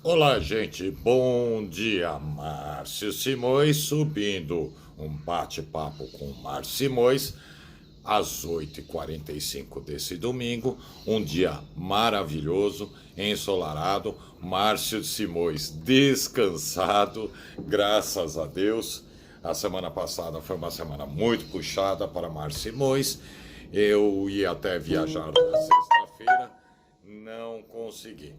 Olá, gente. Bom dia, Márcio Simões, subindo um bate-papo com Márcio Simões às 8h45 desse domingo. Um dia maravilhoso, ensolarado. Márcio Simões descansado, graças a Deus. A semana passada foi uma semana muito puxada para Márcio Simões. Eu ia até viajar na sexta-feira, não consegui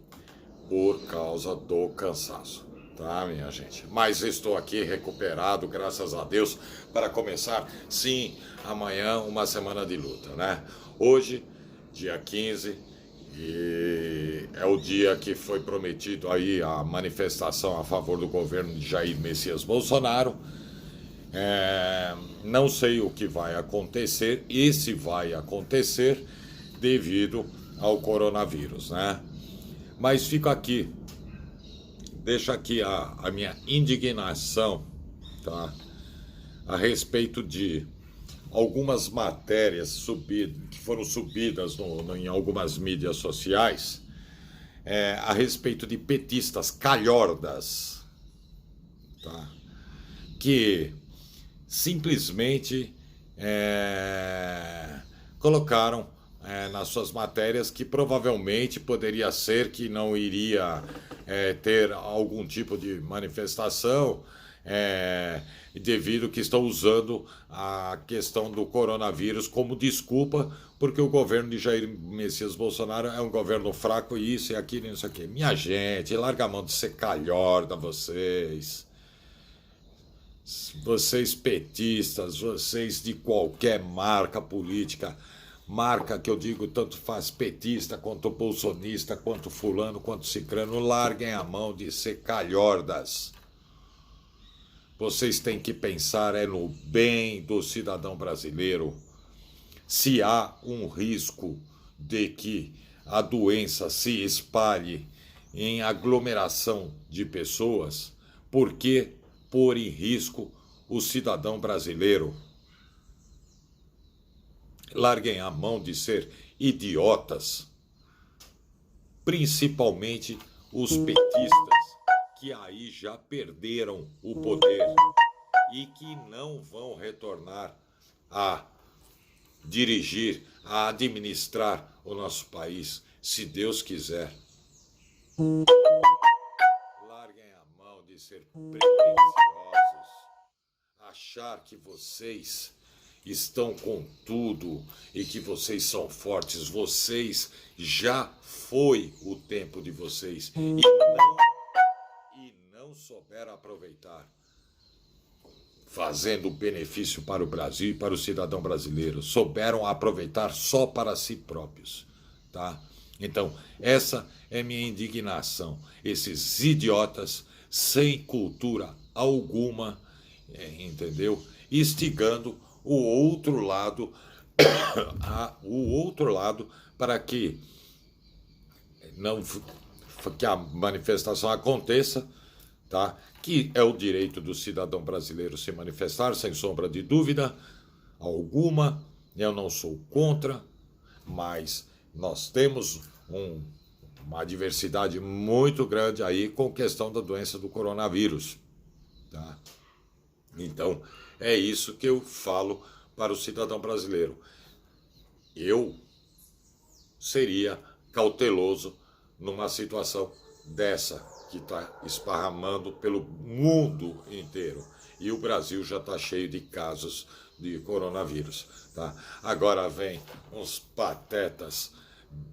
por causa do cansaço, tá, minha gente? Mas estou aqui recuperado, graças a Deus, para começar, sim, amanhã uma semana de luta, né? Hoje, dia 15, e é o dia que foi prometido aí a manifestação a favor do governo de Jair Messias Bolsonaro. Não sei o que vai acontecer e se vai acontecer devido ao coronavírus, né? Mas fico aqui, deixo aqui a minha indignação, tá? A respeito de algumas matérias que foram subidas em algumas mídias sociais, a respeito de petistas calhordas, tá? Que simplesmente colocaram nas suas matérias que provavelmente poderia ser que não iria ter algum tipo de manifestação, devido que estão usando a questão do coronavírus como desculpa, porque o governo de Jair Messias Bolsonaro é um governo fraco e isso e aquilo e isso aqui. Minha gente, larga a mão de ser calhorda vocês. Vocês petistas, vocês de qualquer marca política, marca que eu digo tanto faz petista, quanto bolsonista, quanto fulano, quanto cicrano, larguem a mão de ser calhordas. Vocês têm que pensar no bem do cidadão brasileiro. Se há um risco de que a doença se espalhe em aglomeração de pessoas, por que pôr em risco o cidadão brasileiro? Larguem a mão de ser idiotas, principalmente os petistas, que aí já perderam o poder e que não vão retornar a dirigir, a administrar o nosso país, se Deus quiser. Larguem a mão de ser pretensiosos, achar que vocês estão com tudo e que vocês são fortes. Vocês já foi o tempo de vocês e não souberam aproveitar, fazendo benefício para o Brasil e para o cidadão brasileiro. Souberam aproveitar só para si próprios, tá? Então, essa é minha indignação. Esses idiotas sem cultura alguma, entendeu? Instigando o outro lado, o outro lado para que não que a manifestação aconteça, tá? Que é o direito do cidadão brasileiro se manifestar, sem sombra de dúvida alguma. Eu não sou contra, mas nós temos uma diversidade muito grande aí com questão da doença do coronavírus, tá? Então, é isso que eu falo para o cidadão brasileiro. Eu seria cauteloso numa situação dessa que está esparramando pelo mundo inteiro. E o Brasil já está cheio de casos de coronavírus, tá? Agora vem uns patetas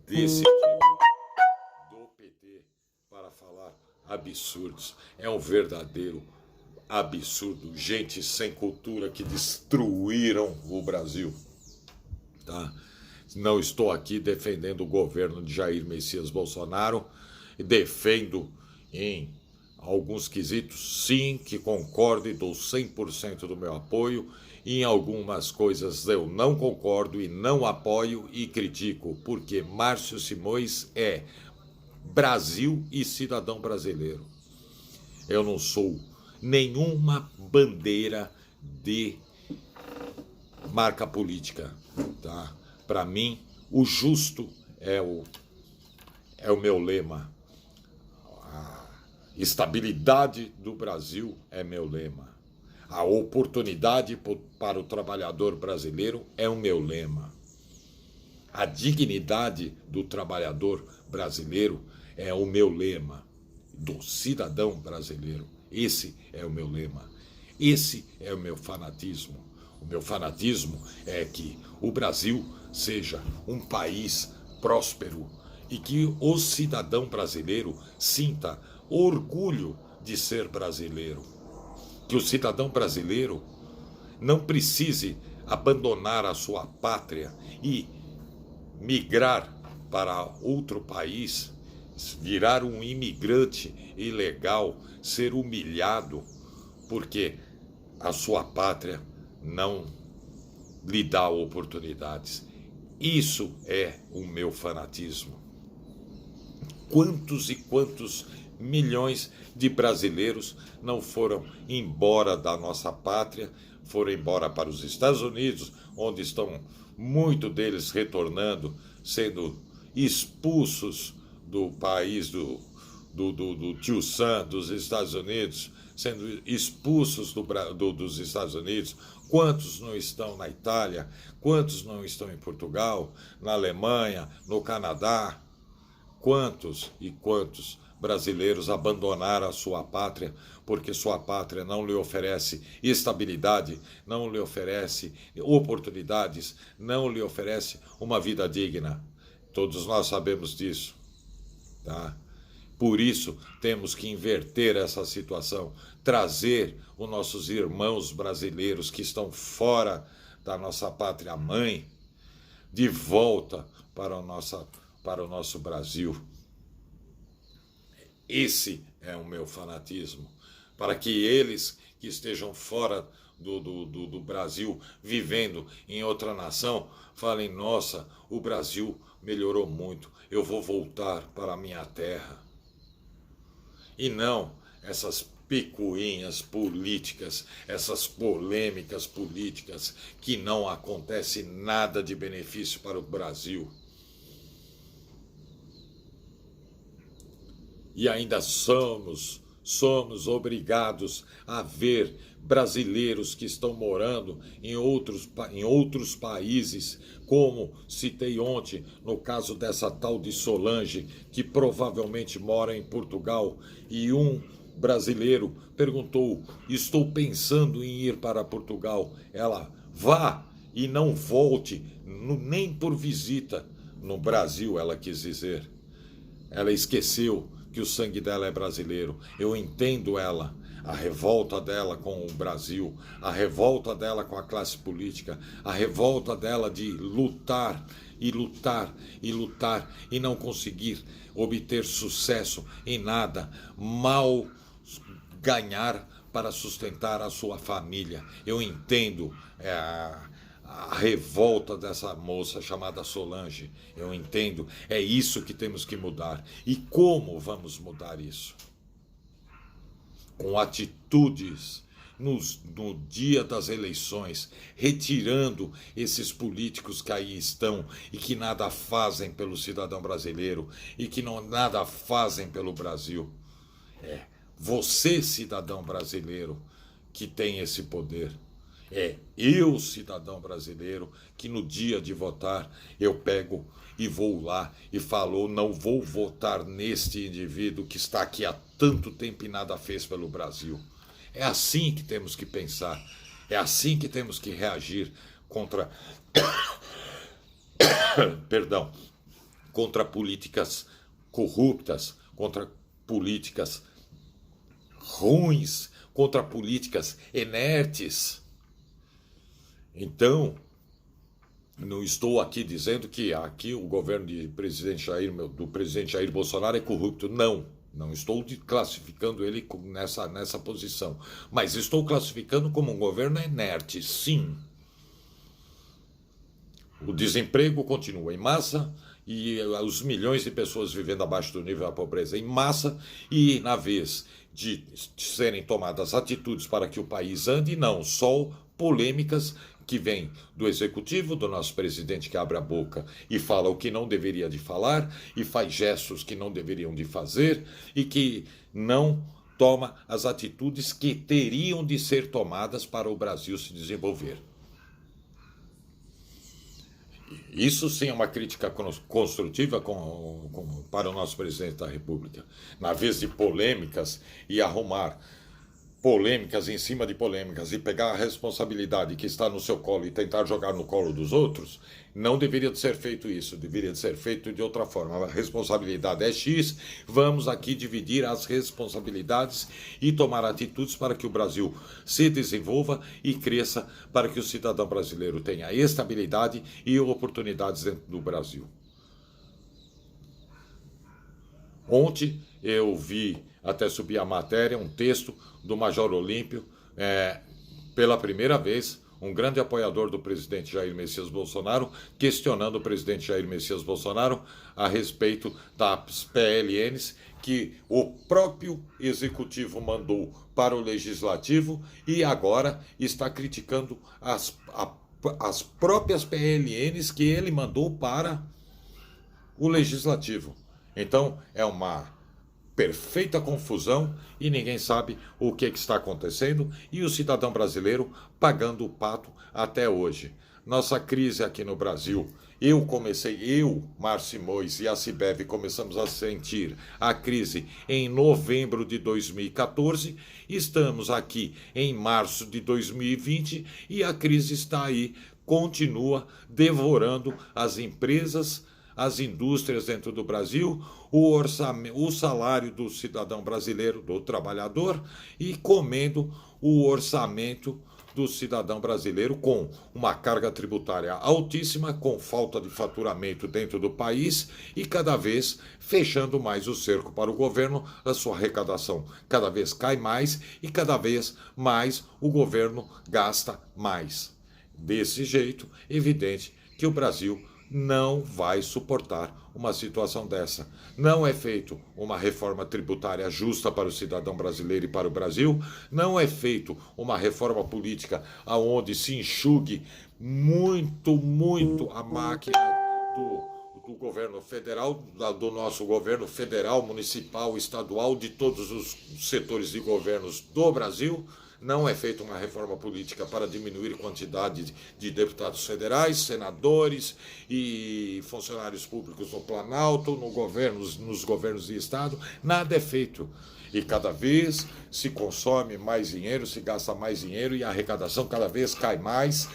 desse tipo do PT para falar absurdos. É um verdadeiro absurdo. Gente sem cultura que destruíram o Brasil, tá? Não estou aqui defendendo o governo de Jair Messias Bolsonaro. Defendo em alguns quesitos, sim, que concordo e dou 100% do meu apoio. Em algumas coisas eu não concordo e não apoio e critico, porque Márcio Simões é Brasil e cidadão brasileiro. Eu não sou nenhuma bandeira de marca política, tá? Para mim, o justo é o meu lema. Estabilidade do Brasil é meu lema. A oportunidade para o trabalhador brasileiro é o meu lema. A dignidade do trabalhador brasileiro é o meu lema. Do cidadão brasileiro. Esse é o meu lema. Esse é o meu fanatismo. O meu fanatismo é que o Brasil seja um país próspero e que o cidadão brasileiro sinta orgulho de ser brasileiro. Que o cidadão brasileiro não precise abandonar a sua pátria e migrar para outro país, virar um imigrante ilegal, ser humilhado, porque a sua pátria não lhe dá oportunidades. Isso é o meu fanatismo. Quantos e quantos milhões de brasileiros não foram embora da nossa pátria, foram embora para os Estados Unidos, onde estão muitos deles retornando, sendo expulsos do país do tio Sam, dos Estados Unidos, sendo expulsos dos Estados Unidos. Quantos não estão na Itália? Quantos não estão em Portugal, na Alemanha, no Canadá? Quantos e quantos brasileiros abandonaram a sua pátria porque sua pátria não lhe oferece estabilidade, não lhe oferece oportunidades, não lhe oferece uma vida digna? Todos nós sabemos disso, tá? Por isso, temos que inverter essa situação, trazer os nossos irmãos brasileiros que estão fora da nossa pátria-mãe de volta para o nosso Brasil. Esse é o meu fanatismo, para que eles que estejam fora do Brasil, vivendo em outra nação, falem: nossa, o Brasil melhorou muito, eu vou voltar para a minha terra. E não essas picuinhas políticas, essas polêmicas políticas, que não acontece nada de benefício para o Brasil. E ainda somos obrigados a ver brasileiros que estão morando em outros países, como citei ontem, no caso dessa tal de Solange, que provavelmente mora em Portugal, e um brasileiro perguntou: estou pensando em ir para Portugal. Ela: vá e não volte, nem por visita. No Brasil, ela quis dizer. Ela esqueceu que o sangue dela é brasileiro. Eu entendo ela, a revolta dela com o Brasil, a revolta dela com a classe política, a revolta dela de lutar e lutar e lutar e não conseguir obter sucesso em nada, mal ganhar para sustentar a sua família. Eu entendo a revolta dessa moça chamada Solange. Eu entendo, é isso que temos que mudar. E como vamos mudar isso? Com atitudes no dia das eleições, retirando esses políticos que aí estão e que nada fazem pelo cidadão brasileiro e que nada fazem pelo Brasil. É você, cidadão brasileiro, que tem esse poder. É eu, cidadão brasileiro, que no dia de votar eu pego e vou lá e falo: não vou votar neste indivíduo que está aqui há tanto tempo e nada fez pelo Brasil. É assim que temos que pensar, é assim que temos que reagir contra contra políticas corruptas, contra políticas ruins, contra políticas inertes. Então, não estou aqui dizendo que aqui o governo do presidente Jair Bolsonaro é corrupto. Não estou classificando ele nessa posição. Mas estou classificando como um governo inerte, sim. O desemprego continua em massa e os milhões de pessoas vivendo abaixo do nível da pobreza em massa, e na vez de serem tomadas atitudes para que o país ande, não, só polêmicas que vem do executivo, do nosso presidente que abre a boca e fala o que não deveria de falar e faz gestos que não deveriam de fazer e que não toma as atitudes que teriam de ser tomadas para o Brasil se desenvolver. Isso sim é uma crítica construtiva para o nosso presidente da República. Na vez de polêmicas e arrumar polêmicas em cima de polêmicas e pegar a responsabilidade que está no seu colo e tentar jogar no colo dos outros, não deveria de ser feito isso, deveria de ser feito de outra forma. A responsabilidade é X, vamos aqui dividir as responsabilidades e tomar atitudes para que o Brasil se desenvolva e cresça, para que o cidadão brasileiro tenha estabilidade e oportunidades dentro do Brasil. Ontem eu vi, até subir a matéria, um texto do Major Olímpio, pela primeira vez, um grande apoiador do presidente Jair Messias Bolsonaro, questionando o presidente Jair Messias Bolsonaro a respeito das PLNs que o próprio executivo mandou para o legislativo e agora está criticando as próprias PLNs que ele mandou para o legislativo. Então, é uma perfeita confusão e ninguém sabe o que está acontecendo e o cidadão brasileiro pagando o pato até hoje. Nossa crise aqui no Brasil, Márcio Simões e a Cibeb começamos a sentir a crise em novembro de 2014, estamos aqui em março de 2020 e a crise está aí, continua devorando as empresas, as indústrias dentro do Brasil, o salário do cidadão brasileiro, do trabalhador, e comendo o orçamento do cidadão brasileiro com uma carga tributária altíssima, com falta de faturamento dentro do país e cada vez fechando mais o cerco para o governo, a sua arrecadação cada vez cai mais e cada vez mais o governo gasta mais. Desse jeito, evidente que o Brasil não vai suportar uma situação dessa. Não é feito uma reforma tributária justa para o cidadão brasileiro e para o Brasil, não é feito uma reforma política onde se enxugue muito a máquina do governo federal, do nosso governo federal, municipal, estadual, de todos os setores de governos do Brasil. Não é feita uma reforma política para diminuir a quantidade de deputados federais, senadores e funcionários públicos no Planalto, nos governos de Estado. Nada é feito. E cada vez se consome mais dinheiro, se gasta mais dinheiro e a arrecadação cada vez cai mais.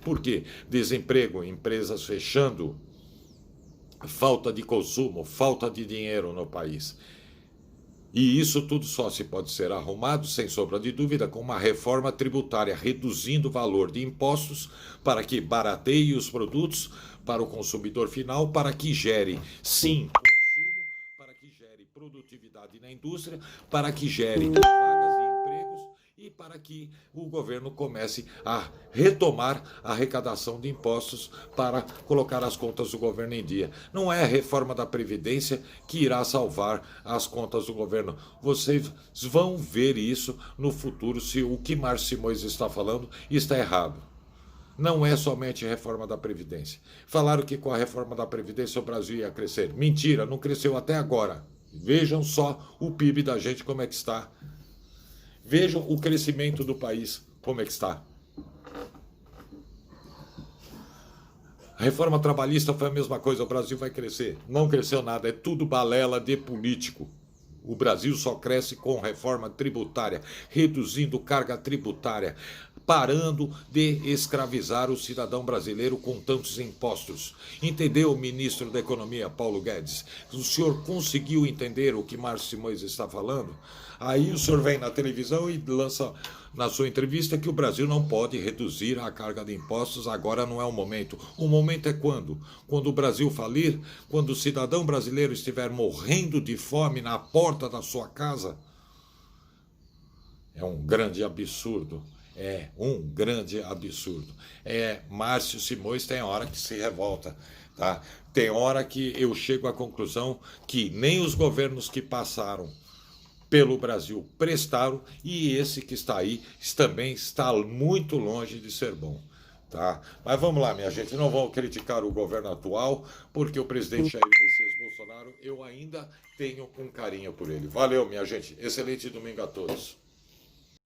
Por quê? Desemprego, empresas fechando, falta de consumo, falta de dinheiro no país. E isso tudo só se pode ser arrumado, sem sombra de dúvida, com uma reforma tributária, reduzindo o valor de impostos para que barateie os produtos para o consumidor final, para que gere, sim, consumo, para que gere produtividade na indústria, para que gere vagas de empregos e para que o governo comece a retomar a arrecadação de impostos para colocar as contas do governo em dia. Não é a reforma da Previdência que irá salvar as contas do governo. Vocês vão ver isso no futuro, se o que Márcio Simões está falando está errado. Não é somente a reforma da Previdência. Falaram que com a reforma da Previdência o Brasil ia crescer. Mentira, não cresceu até agora. Vejam só o PIB da gente como é que está. Vejam o crescimento do país, como é que está. A reforma trabalhista foi a mesma coisa, o Brasil vai crescer. Não cresceu nada, é tudo balela de político. O Brasil só cresce com reforma tributária, reduzindo carga tributária, parando de escravizar o cidadão brasileiro com tantos impostos. Entendeu, ministro da Economia, Paulo Guedes? O senhor conseguiu entender o que Márcio Simões está falando? Aí o senhor vem na televisão e lança na sua entrevista que o Brasil não pode reduzir a carga de impostos, agora não é o momento. O momento é quando? Quando o Brasil falir? Quando o cidadão brasileiro estiver morrendo de fome na porta da sua casa? É um grande absurdo. É um grande absurdo. Márcio Simões tem hora que se revolta, tá? Tem hora que eu chego à conclusão que nem os governos que passaram pelo Brasil prestaram, e esse que está aí também está muito longe de ser bom. Tá? Mas vamos lá, minha gente, não vamos criticar o governo atual, porque o presidente Jair Messias Bolsonaro, eu ainda tenho um carinho por ele. Valeu, minha gente. Excelente domingo a todos.